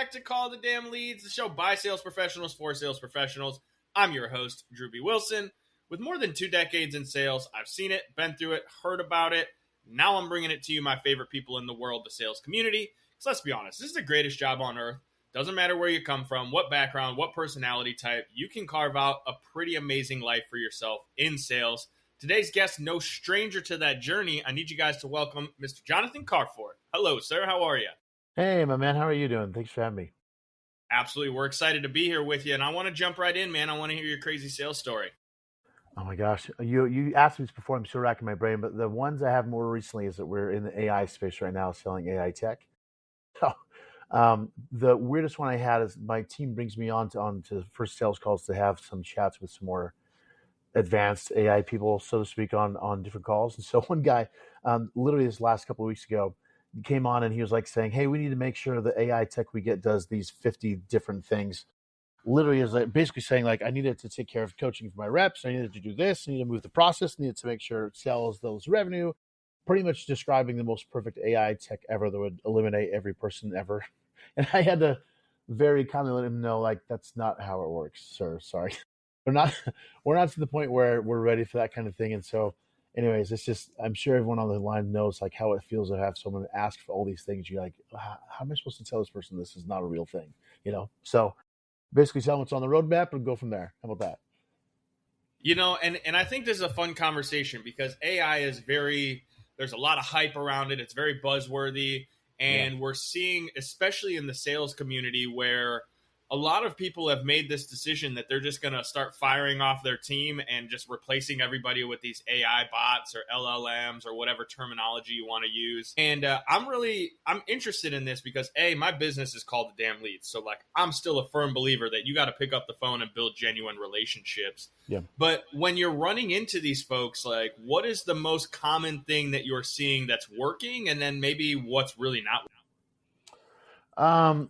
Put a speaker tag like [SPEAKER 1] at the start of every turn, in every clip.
[SPEAKER 1] back to Call the Damn Leads, the show by sales professionals for sales professionals. I'm your host, Drew B. Wilson. With more than 2 decades in sales, I've seen it, been through it, heard about it. Now I'm bringing it to you, my favorite people in the world, the sales community. So let's be honest, this is the greatest job on earth. Doesn't matter where you come from, what background, what personality type, you can carve out a pretty amazing life for yourself in sales. Today's guest, no stranger to that journey. I need you guys to welcome Mr. Jonathan Kvarfordt. Hello, sir. How are you?
[SPEAKER 2] Hey, my man. How are you doing? Thanks for having me.
[SPEAKER 1] Absolutely. We're excited to be here with you, and I want to jump right in, man. I want to hear your crazy sales story.
[SPEAKER 2] Oh my gosh, you asked me this before. I'm still racking my brain, but the ones I have more recently is that we're in the AI space right now, selling AI tech. So, the weirdest one I had is my team brings me on to first sales calls to have some chats with some more advanced AI people, so to speak, on different calls. And so one guy, literally this last couple of weeks ago, came on and he was like saying, "Hey, we need to make sure the AI tech we get does these 50 different things." Literally is like basically saying like, I needed to take care of coaching for my reps. I needed to do this. I needed to move the process. I needed to make sure it sells those revenue. Pretty much describing the most perfect AI tech ever that would eliminate every person ever. And I had to very kindly let him know, like, that's not how it works, sir. Sorry. We're not to the point where we're ready for that kind of thing. And so anyways, it's just, I'm sure everyone on the line knows like how it feels to have someone ask for all these things. You're like, how am I supposed to tell this person this is not a real thing? So basically tell them what's on the roadmap and go from there. How about that?
[SPEAKER 1] And I think this is a fun conversation because AI is there's a lot of hype around it. It's very buzzworthy. And We're seeing, especially in the sales community, where a lot of people have made this decision that they're just going to start firing off their team and just replacing everybody with these AI bots or LLMs or whatever terminology you want to use. And I'm interested in this because my business is called The Damn Leads. So like, I'm still a firm believer that you got to pick up the phone and build genuine relationships.
[SPEAKER 2] Yeah.
[SPEAKER 1] But when you're running into these folks, like, what is the most common thing that you're seeing that's working? And then maybe what's really not working?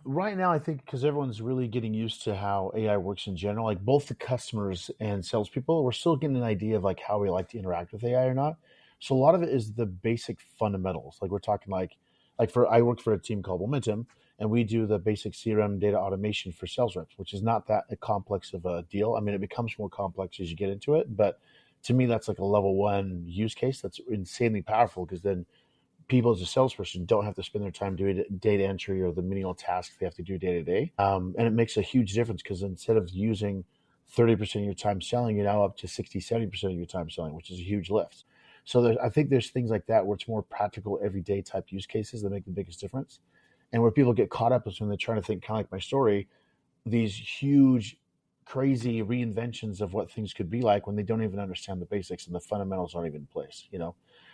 [SPEAKER 2] Right now, I think because everyone's really getting used to how AI works in general, like both the customers and salespeople, we're still getting an idea of like how we like to interact with AI or not. So a lot of it is the basic fundamentals. Like we're talking I work for a team called Momentum, and we do the basic CRM data automation for sales reps, which is not that complex of a deal. I mean, it becomes more complex as you get into it, but to me, that's like a level 1 use case that's insanely powerful because then people as a salesperson don't have to spend their time doing data entry or the menial tasks they have to do day to day. And it makes a huge difference because instead of using 30% of your time selling, you're now up to 60, 70% of your time selling, which is a huge lift. So I think there's things like that where it's more practical, everyday type use cases that make the biggest difference. And where people get caught up is when they're trying to think kind of like my story, these huge, crazy reinventions of what things could be like when they don't even understand the basics and the fundamentals aren't even in place,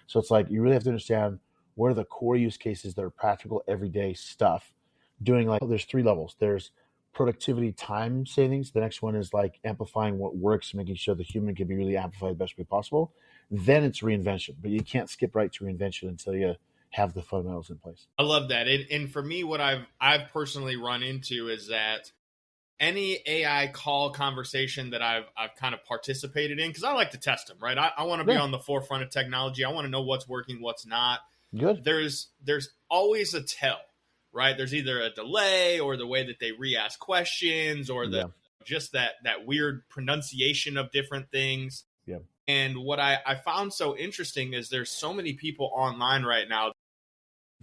[SPEAKER 2] So it's like you really have to understand what are the core use cases that are practical everyday stuff doing. Like there's 3 levels. There's productivity time savings. The next one is like amplifying what works, making sure the human can be really amplified the best way possible. Then it's reinvention, but you can't skip right to reinvention until you have the fundamentals in place.
[SPEAKER 1] I love that. And for me, what I've personally run into is that any AI call conversation that I've kind of participated in, because I like to test them, right? I want to be on the forefront of technology. I want to know what's working, what's not.
[SPEAKER 2] Good.
[SPEAKER 1] There's always a tell, right? There's either a delay or the way that they re-ask questions or just that weird pronunciation of different things.
[SPEAKER 2] Yeah.
[SPEAKER 1] And what I found so interesting is there's so many people online right now,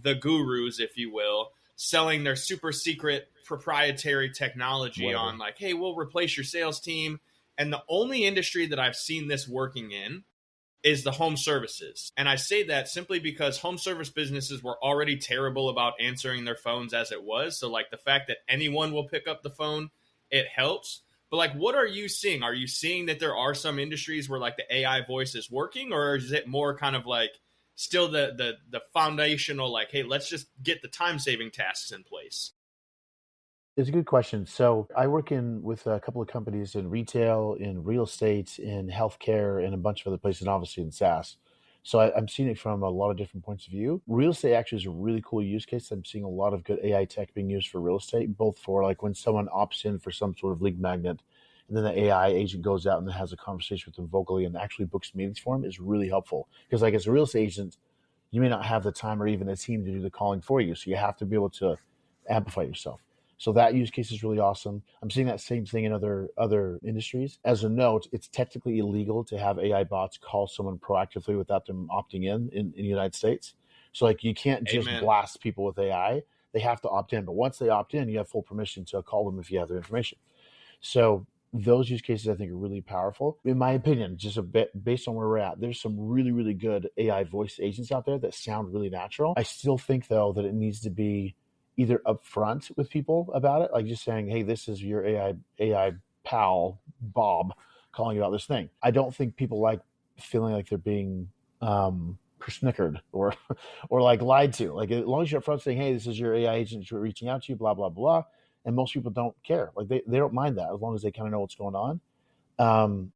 [SPEAKER 1] the gurus, if you will, selling their super secret proprietary technology on like, hey, we'll replace your sales team. And the only industry that I've seen this working in is the home services. And I say that simply because home service businesses were already terrible about answering their phones as it was. So like the fact that anyone will pick up the phone, it helps. But like, what are you seeing? Are you seeing that there are some industries where like the AI voice is working, or is it more kind of like still the foundational, like, hey, let's just get the time saving tasks in place?
[SPEAKER 2] It's a good question. So I work with a couple of companies in retail, in real estate, in healthcare, and a bunch of other places, and obviously in SaaS. So I'm seeing it from a lot of different points of view. Real estate actually is a really cool use case. I'm seeing a lot of good AI tech being used for real estate, both for like when someone opts in for some sort of lead magnet, and then the AI agent goes out and has a conversation with them vocally and actually books meetings for them is really helpful. Because like as a real estate agent, you may not have the time or even a team to do the calling for you. So you have to be able to amplify yourself. So that use case is really awesome. I'm seeing that same thing in other industries. As a note, it's technically illegal to have AI bots call someone proactively without them opting in the United States. So like you can't just
[SPEAKER 1] Amen.
[SPEAKER 2] blast people with AI. They have to opt in. But once they opt in, you have full permission to call them if you have their information. So those use cases I think are really powerful. In my opinion, just a bit based on where we're at, there's some really, really good AI voice agents out there that sound really natural. I still think though that it needs to be either upfront with people about it, like just saying, hey, this is your AI pal, Bob, calling you about this thing. I don't think people like feeling like they're being persnickered or like lied to. Like as long as you're upfront saying, hey, this is your AI agent reaching out to you, blah, blah, blah, and most people don't care. Like they don't mind that as long as they kind of know what's going on. Um,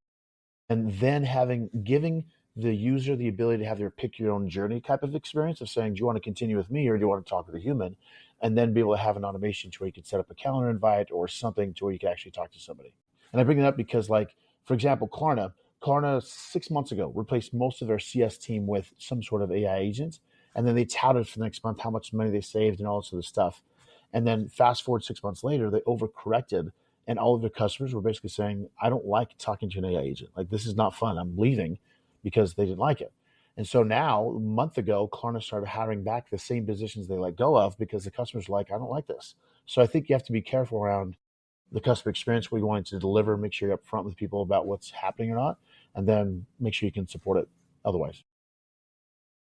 [SPEAKER 2] and then giving the user the ability to have their pick your own journey type of experience of saying, do you want to continue with me or do you want to talk with a human? And then be able to have an automation to where you can set up a calendar invite or something to where you can actually talk to somebody. And I bring it up because, like, for example, Klarna 6 months ago replaced most of their CS team with some sort of AI agent. And then they touted for the next month how much money they saved and all this other stuff. And then fast forward 6 months later, they overcorrected, and all of their customers were basically saying, I don't like talking to an AI agent. Like, this is not fun. I'm leaving because they didn't like it. And so now, a month ago, Klarna started hiring back the same positions they let go of because the customers are like, I don't like this. So I think you have to be careful around the customer experience, what you want to deliver, make sure you're upfront with people about what's happening or not, and then make sure you can support it otherwise.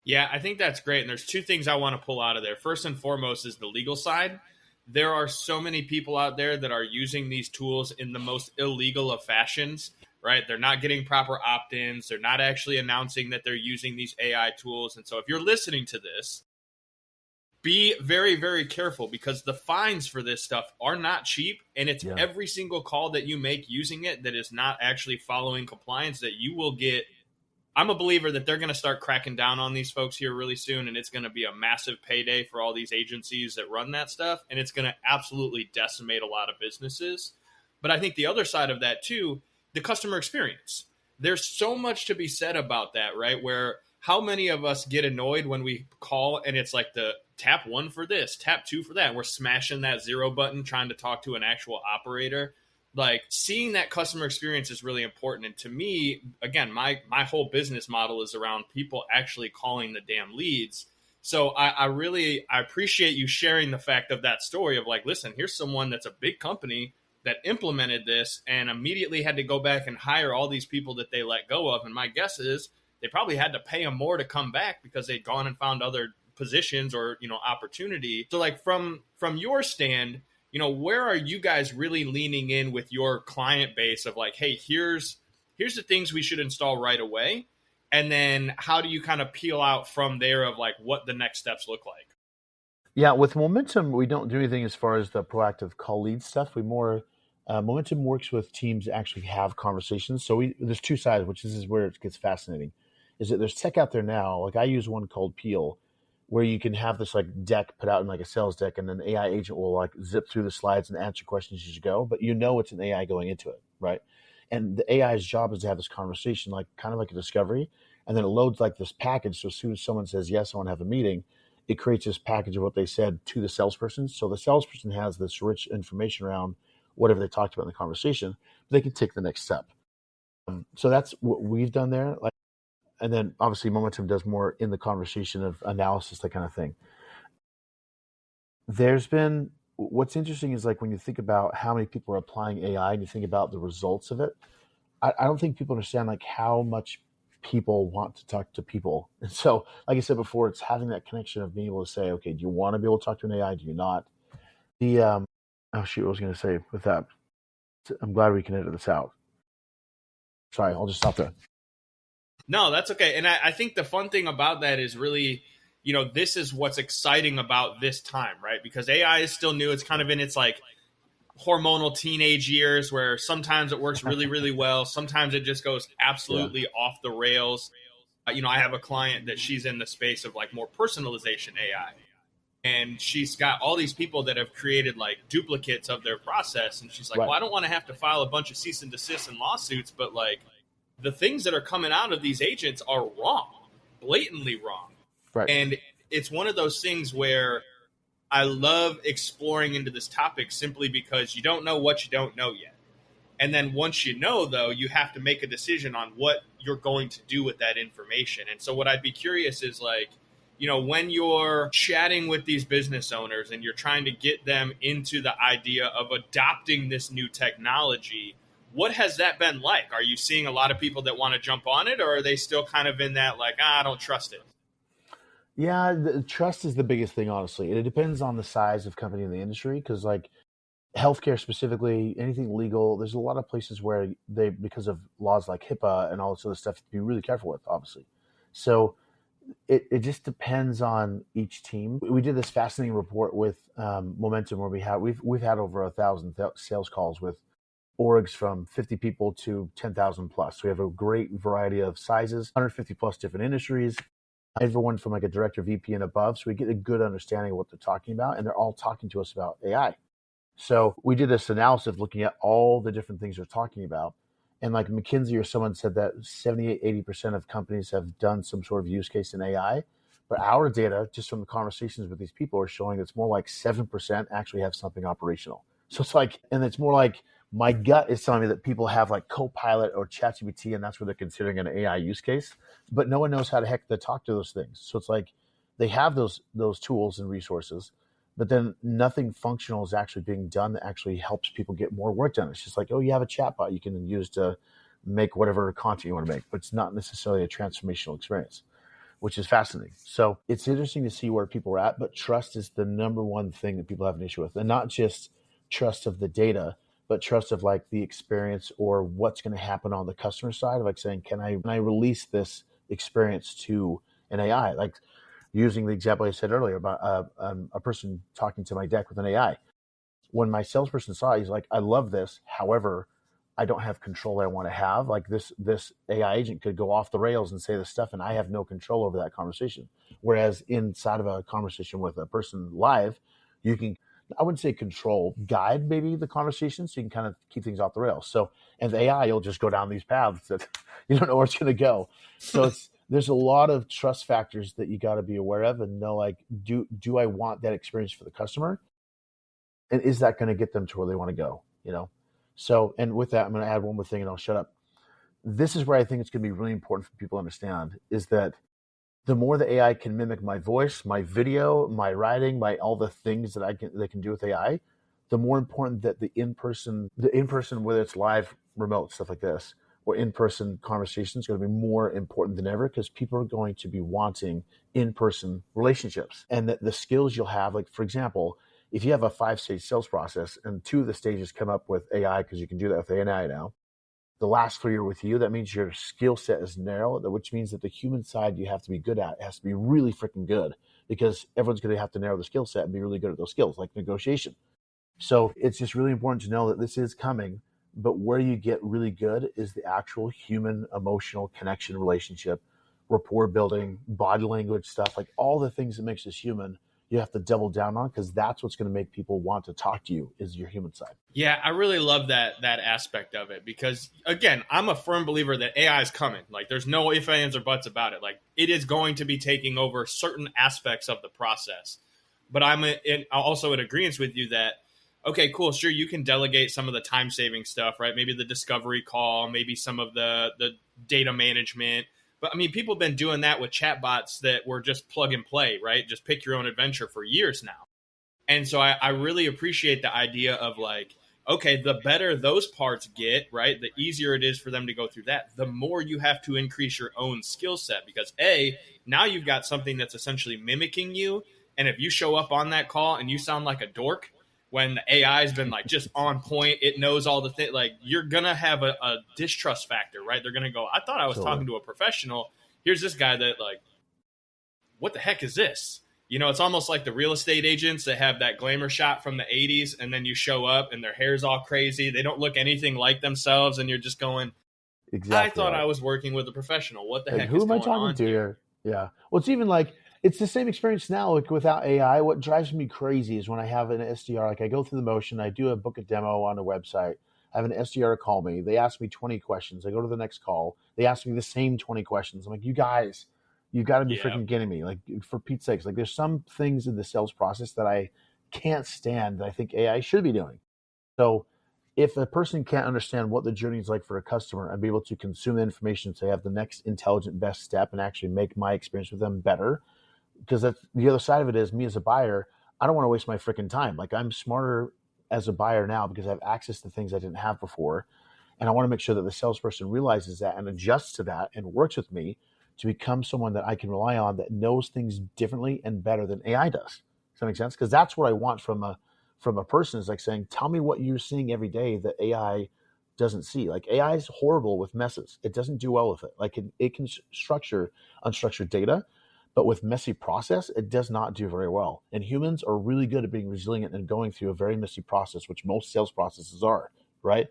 [SPEAKER 1] Yeah, I think that's great. And there's two things I want to pull out of there. First and foremost is the legal side. There are so many people out there that are using these tools in the most illegal of fashions, right? They're not getting proper opt ins. They're not actually announcing that they're using these AI tools. And so if you're listening to this, be very, very careful because the fines for this stuff are not cheap. And it's
[SPEAKER 2] Yeah.
[SPEAKER 1] every single call that you make using it that is not actually following compliance that you will get. I'm a believer that they're going to start cracking down on these folks here really soon, and it's going to be a massive payday for all these agencies that run that stuff, and it's going to absolutely decimate a lot of businesses. But I think the other side of that too, the customer experience. There's so much to be said about that, right? Where how many of us get annoyed when we call and it's like the tap one for this, tap two for that. We're smashing that zero button trying to talk to an actual operator. Like seeing that customer experience is really important. And to me, again, my whole business model is around people actually calling the damn leads. So I appreciate you sharing the fact of that story of like, listen, here's someone that's a big company that implemented this and immediately had to go back and hire all these people that they let go of. And my guess is they probably had to pay them more to come back because they'd gone and found other positions or, opportunity. So like from your stand, where are you guys really leaning in with your client base of like, hey, here's the things we should install right away, and then how do you kind of peel out from there of like what the next steps look like?
[SPEAKER 2] Yeah, with Momentum, we don't do anything as far as the proactive call lead stuff. We more Momentum works with teams that actually have conversations. So there's two sides, which is where it gets fascinating. Is that there's tech out there now? Like I use one called Peel, where you can have this like deck put out in like a sales deck, and an AI agent will like zip through the slides and answer questions as you go. But it's an AI going into it, right? And the AI's job is to have this conversation, like kind of like a discovery, and then it loads like this package. So as soon as someone says yes, I want to have a meeting, it creates this package of what they said to the salesperson. So the salesperson has this rich information around whatever they talked about in the conversation. They can take the next step. So that's what we've done there. Like, and then obviously Momentum does more in the conversation of analysis, that kind of thing. There's been what's interesting is like when you think about how many people are applying AI and you think about the results of it, I don't think people understand like how much people want to talk to people. And so, like I said before, it's having that connection of being able to say, okay, do you want to be able to talk to an AI? Do you not? The oh shoot, what was I going to say with that? I'm glad we can edit this out. Sorry, I'll just stop there.
[SPEAKER 1] No, that's okay. And I think the fun thing about that is really, this is what's exciting about this time, right? Because AI is still new. It's kind of in its like hormonal teenage years where sometimes it works really, really well. Sometimes it just goes absolutely off the rails. I have a client that she's in the space of like more personalization AI. And she's got all these people that have created like duplicates of their process. And she's like,
[SPEAKER 2] Right.
[SPEAKER 1] well, I don't want to have to file a bunch of cease and desist and lawsuits, but like the things that are coming out of these agents are wrong, blatantly wrong.
[SPEAKER 2] Right.
[SPEAKER 1] And it's one of those things where I love exploring into this topic simply because you don't know what you don't know yet. And then once you know, though, you have to make a decision on what you're going to do with that information. And so what I'd be curious is like, when you're chatting with these business owners and you're trying to get them into the idea of adopting this new technology, what has that been like? Are you seeing a lot of people that want to jump on it, or are they still kind of in that like, I don't trust it?
[SPEAKER 2] Yeah, the trust is the biggest thing, honestly. It depends on the size of company in the industry, because like healthcare specifically, anything legal, there's a lot of places where they, because of laws like HIPAA and all this other stuff, to be really careful with, obviously. So it just depends on each team. We did this fascinating report with Momentum, where we've had over 1,000 sales calls with orgs from 50 people to 10,000 plus. We have a great variety of sizes, 150 plus different industries, everyone from like a director, VP, and above. So we get a good understanding of what they're talking about, and they're all talking to us about AI. So we did this analysis looking at all the different things they're talking about. And like McKinsey or someone said that 78, 80% of companies have done some sort of use case in AI. But our data, just from the conversations with these people, are showing it's more like 7% actually have something operational. So it's like, and it's more like my gut is telling me that people have like Copilot or ChatGPT, and that's where they're considering an AI use case. But no one knows how the heck to talk to those things. So it's like they have those tools and resources, but then nothing functional is actually being done that actually helps people get more work done. It's just like, oh, you have a chatbot you can use to make whatever content you want to make, but it's not necessarily a transformational experience, which is fascinating. So it's interesting to see where people are at, but trust is the number one thing that people have an issue with. And not just trust of the data, but trust of like the experience or what's going to happen on the customer side of like saying, can I release this experience to an AI? Like using the example I said earlier about a person talking to my deck with an AI. When my salesperson saw it, he's like, I love this. However, I don't have control that I want to have. Like this AI agent could go off the rails and say this stuff, and I have no control over that conversation. Whereas inside of a conversation with a person live, you can, I wouldn't say control, guide maybe the conversation, so you can kind of keep things off the rails. So, and the AI, you'll just go down these paths that you don't know where it's going to go. So there's a lot of trust factors that you got to be aware of and know, like, do I want that experience for the customer? And is that going to get them to where they want to go? So, and with that, I'm going to add one more thing and I'll shut up. This is where I think it's going to be really important for people to understand is that the more the AI can mimic my voice, my video, my writing, all the things that they can do with AI, the more important that the in-person, whether it's live, remote, stuff like this, or in-person conversation is going to be more important than ever, because people are going to be wanting in-person relationships. And that the skills you'll have, like, for example, if you have a 5-stage sales process and 2 of the stages come up with AI, because you can do that with AI now, the last 3 are with you, that means your skill set is narrow, which means that the human side you have to be good at has to be really freaking good, because everyone's going to have to narrow the skill set and be really good at those skills, like negotiation. So it's just really important to know that this is coming, but where you get really good is the actual human emotional connection, relationship, rapport building, body language stuff, like all the things that makes us human. You have to double down on, because that's what's going to make people want to talk to you, is your human side.
[SPEAKER 1] Yeah, I really love that aspect of it, because again, I'm a firm believer that AI is coming. Like, there's no ifs, ands, or buts about it. Like, it is going to be taking over certain aspects of the process. But I'm also in agreement with you that, okay, cool, sure, you can delegate some of the time saving stuff, right? Maybe the discovery call, maybe some of the data management. But I mean, people have been doing that with chatbots that were just plug and play, right? Just pick your own adventure for years now. And so I really appreciate the idea of like, okay, the better those parts get, right? The easier it is for them to go through that. The more you have to increase your own skill set, because now you've got something that's essentially mimicking you. And if you show up on that call and you sound like a dork, when the AI has been like just on point, it knows all the things, like you're going to have a distrust factor, right? They're going to go, I thought I was talking to a professional. Here's this guy that like, what the heck is this? It's almost like the real estate agents that have that glamour shot from the 80s, and then you show up and their hair's all crazy. They don't look anything like themselves, and you're just going, exactly. I thought I was working with a professional. What the heck
[SPEAKER 2] who
[SPEAKER 1] is
[SPEAKER 2] am I
[SPEAKER 1] going
[SPEAKER 2] talking
[SPEAKER 1] on
[SPEAKER 2] to
[SPEAKER 1] here?
[SPEAKER 2] Yeah. Well, it's even like, it's the same experience now, like without AI. What drives me crazy is when I have an SDR, like I go through the motion, I do a book a demo on a website. I have an SDR call me. They ask me 20 questions. I go to the next call. They ask me the same 20 questions. I'm like, you guys, You got to be
[SPEAKER 1] Yeah.
[SPEAKER 2] freaking kidding me. Like, for Pete's sakes, like there's some things in the sales process that I can't stand that I think AI should be doing. So if a person can't understand what the journey is like for a customer and be able to consume the information so they have the next intelligent best step and actually make my experience with them better, because that's the other side of it is me as a buyer, I don't want to waste my freaking time. Like, I'm smarter as a buyer now because I have access to things I didn't have before. And I want to make sure that the salesperson realizes that and adjusts to that and works with me to become someone that I can rely on that knows things differently and better than AI does. Does that make sense? Because that's what I want from a person, is like saying, tell me what you're seeing every day that AI doesn't see. Like, AI is horrible with messes. It doesn't do well with it. Like, it can structure unstructured data, but with messy process, it does not do very well. And humans are really good at being resilient and going through a very messy process, which most sales processes are, right?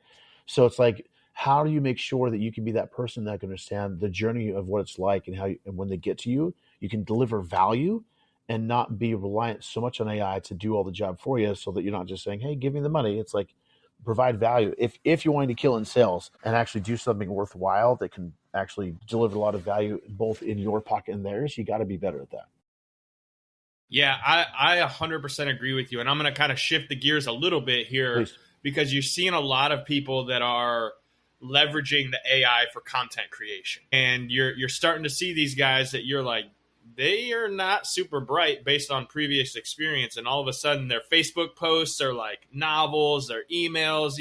[SPEAKER 2] So it's like, how do you make sure that you can be that person that can understand the journey of what it's like, and how and when they get to you, you can deliver value and not be reliant so much on AI to do all the job for you, so that you're not just saying, hey, give me the money. It's like, provide value. If you're wanting to kill in sales and actually do something worthwhile that can actually deliver a lot of value both in your pocket and theirs, you got to be better at that.
[SPEAKER 1] Yeah, I 100% agree with you. And I'm going to kind of shift the gears a little bit here,
[SPEAKER 2] Please.
[SPEAKER 1] because you're seeing a lot of people that are leveraging the AI for content creation. And you're starting to see these guys that you're like, they are not super bright based on previous experience. And all of a sudden their Facebook posts are like novels, their emails,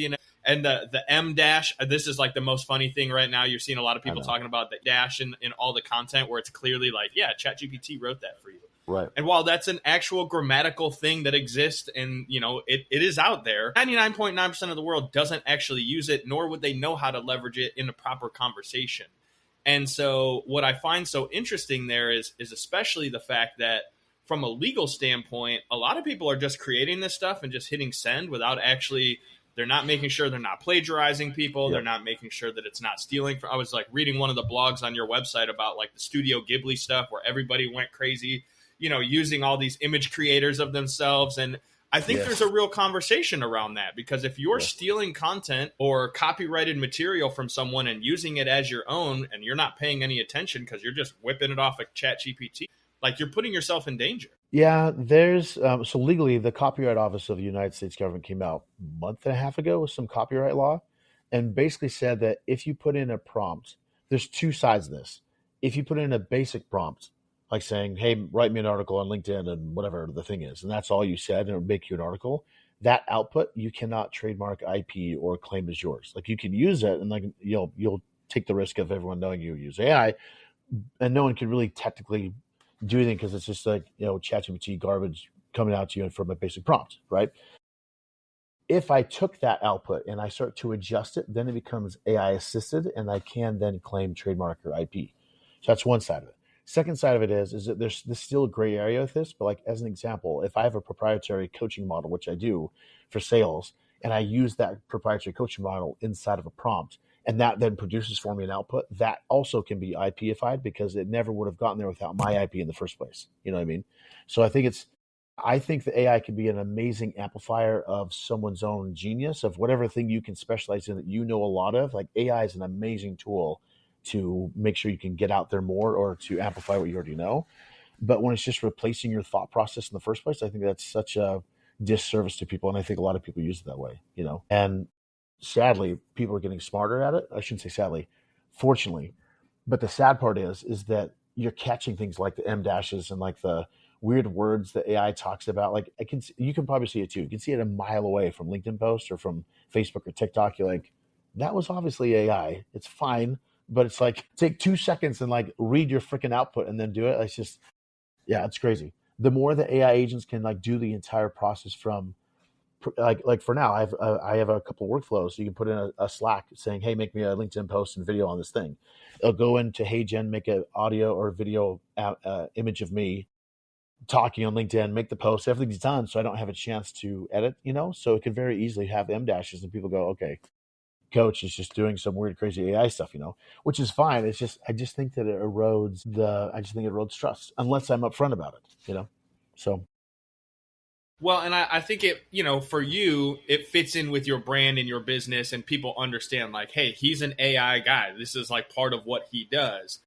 [SPEAKER 1] and the M dash. This is like the most funny thing right now. You're seeing a lot of people talking about the dash in all the content, where it's clearly like, yeah, ChatGPT wrote that for you.
[SPEAKER 2] Right.
[SPEAKER 1] And while that's an actual grammatical thing that exists, and it is out there, 99.9% of the world doesn't actually use it, nor would they know how to leverage it in a proper conversation. And so what I find so interesting there is especially the fact that from a legal standpoint, a lot of people are just creating this stuff and just hitting send without actually, they're not making sure they're not plagiarizing people. Yep. They're not making sure that it's not stealing. I was like reading one of the blogs on your website about like the Studio Ghibli stuff, where everybody went crazy, using all these image creators of themselves. And I think there's a real conversation around that, because if you're stealing content or copyrighted material from someone and using it as your own, and you're not paying any attention because you're just whipping it off of ChatGPT, like, you're putting yourself in danger.
[SPEAKER 2] Yeah, there's so legally, the Copyright Office of the United States government came out a month and a half ago with some copyright law, and basically said that if you put in a prompt, there's two sides of this. If you put in a basic prompt, like saying, hey, write me an article on LinkedIn and whatever the thing is, and that's all you said, and it'll make you an article, that output, you cannot trademark IP or claim as yours. Like, you can use it, and like you'll take the risk of everyone knowing you use AI, and no one can really technically do anything, because it's just like, ChatGPT garbage coming out to you from a basic prompt, right? If I took that output and I start to adjust it, then it becomes AI assisted, and I can then claim trademark or IP. So that's one side of it. Second side of it is that there's still a gray area with this, but like, as an example, if I have a proprietary coaching model, which I do for sales, and I use that proprietary coaching model inside of a prompt, and that then produces for me an output, that also can be IPified, because it never would have gotten there without my IP in the first place. You know what I mean? So I think the AI can be an amazing amplifier of someone's own genius, of whatever thing you can specialize in that you know a lot of. Like, AI is an amazing tool to make sure you can get out there more, or to amplify what you already know. But when it's just replacing your thought process in the first place, I think that's such a disservice to people. And I think a lot of people use it that way, and sadly, people are getting smarter at it. I shouldn't say sadly, fortunately. But the sad part is that you're catching things like the M dashes and like the weird words that AI talks about. Like, you can probably see it too. You can see it a mile away from LinkedIn posts or from Facebook or TikTok. You're like, that was obviously AI. It's fine. But it's like, take 2 seconds and like read your freaking output and then do it. It's just, it's crazy. The more the AI agents can like do the entire process from, like for now, I have a couple of workflows. You can put in a Slack saying, hey, make me a LinkedIn post and video on this thing. It'll go into, hey, Jen, make an audio or video image of me talking on LinkedIn, make the post. Everything's done, so I don't have a chance to edit, So it could very easily have M dashes, and people go, okay, coach is just doing some weird, crazy AI stuff, which is fine. It's just, I just think that it erodes trust, unless I'm upfront about it, So.
[SPEAKER 1] Well, and I think it, for you, it fits in with your brand and your business, and people understand like, hey, he's an AI guy. This is like part of what he does.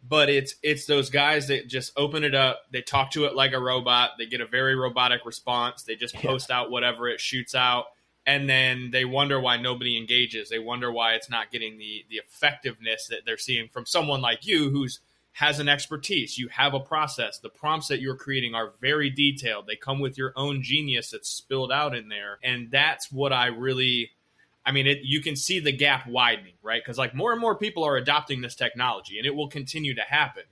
[SPEAKER 1] but it's those guys that just open it up, they talk to it like a robot, they get a very robotic response, they just post out whatever it shoots out, and then they wonder why nobody engages. They wonder why it's not getting the effectiveness that they're seeing from someone like you who's has an expertise. You have a process. The prompts that you're creating are very detailed. They come with your own genius that's spilled out in there. And that's what I really, I mean, you can see the gap widening, right? Because like more and more people are adopting this technology, and it will continue to happen.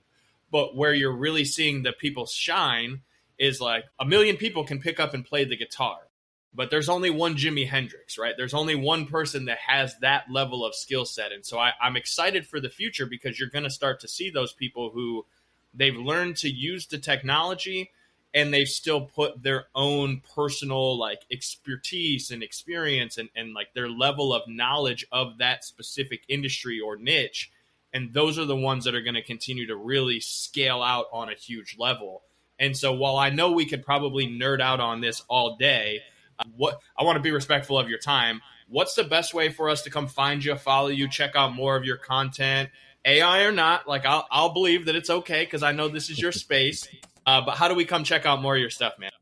[SPEAKER 1] But where you're really seeing the people shine is like 1 million people can pick up and play the guitar, but there's only one Jimi Hendrix, right? There's only one person that has that level of skill set. And so I'm excited for the future, because you're going to start to see those people who they've learned to use the technology, and they've still put their own personal like expertise and experience and like their level of knowledge of that specific industry or niche. And those are the ones that are going to continue to really scale out on a huge level. And so while I know we could probably nerd out on this all day, what I want to be respectful of your time. What's the best way for us to come find you, follow you, check out more of your content, AI or not? Like I'll believe that it's okay, because I know this is your space. But how do we come check out more of your stuff, man?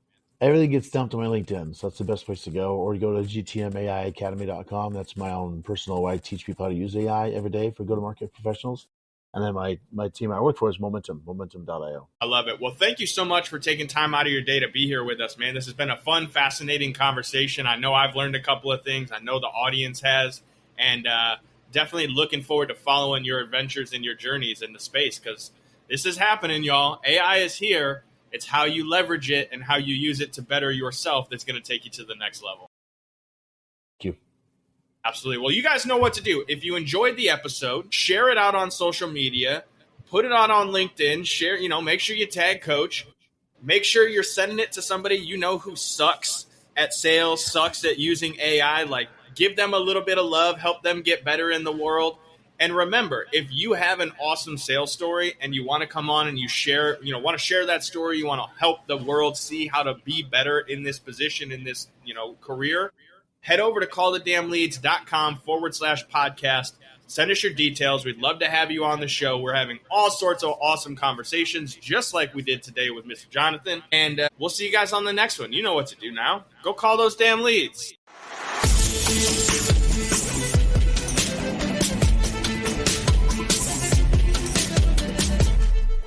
[SPEAKER 2] Everything gets dumped on my LinkedIn, so that's the best place to go. Or you go to gtmaiacademy.com. That's my own personal way. I teach people how to use AI every day for go-to-market professionals. And then my team I work for is momentum.io.
[SPEAKER 1] I love it. Well, thank you so much for taking time out of your day to be here with us, man. This has been a fun, fascinating conversation. I know I've learned a couple of things. I know the audience has. And definitely looking forward to following your adventures and your journeys in the space, because this is happening, y'all. AI is here. It's how you leverage it and how you use it to better yourself that's going to take you to the next level.
[SPEAKER 2] Thank you.
[SPEAKER 1] Absolutely. Well, you guys know what to do. If you enjoyed the episode, share it out on social media, put it out on LinkedIn, share, make sure you tag Coach. Make sure you're sending it to somebody you know who sucks at sales, sucks at using AI. Like, give them a little bit of love, help them get better in the world. And remember, if you have an awesome sales story and you want to come on and you share, want to share that story, you want to help the world see how to be better in this position, in this, career, head over to callthedamnleads.com/podcast. Send us your details. We'd love to have you on the show. We're having all sorts of awesome conversations, just like we did today with Mr. Jonathan. And we'll see you guys on the next one. You know what to do now. Go call those damn leads.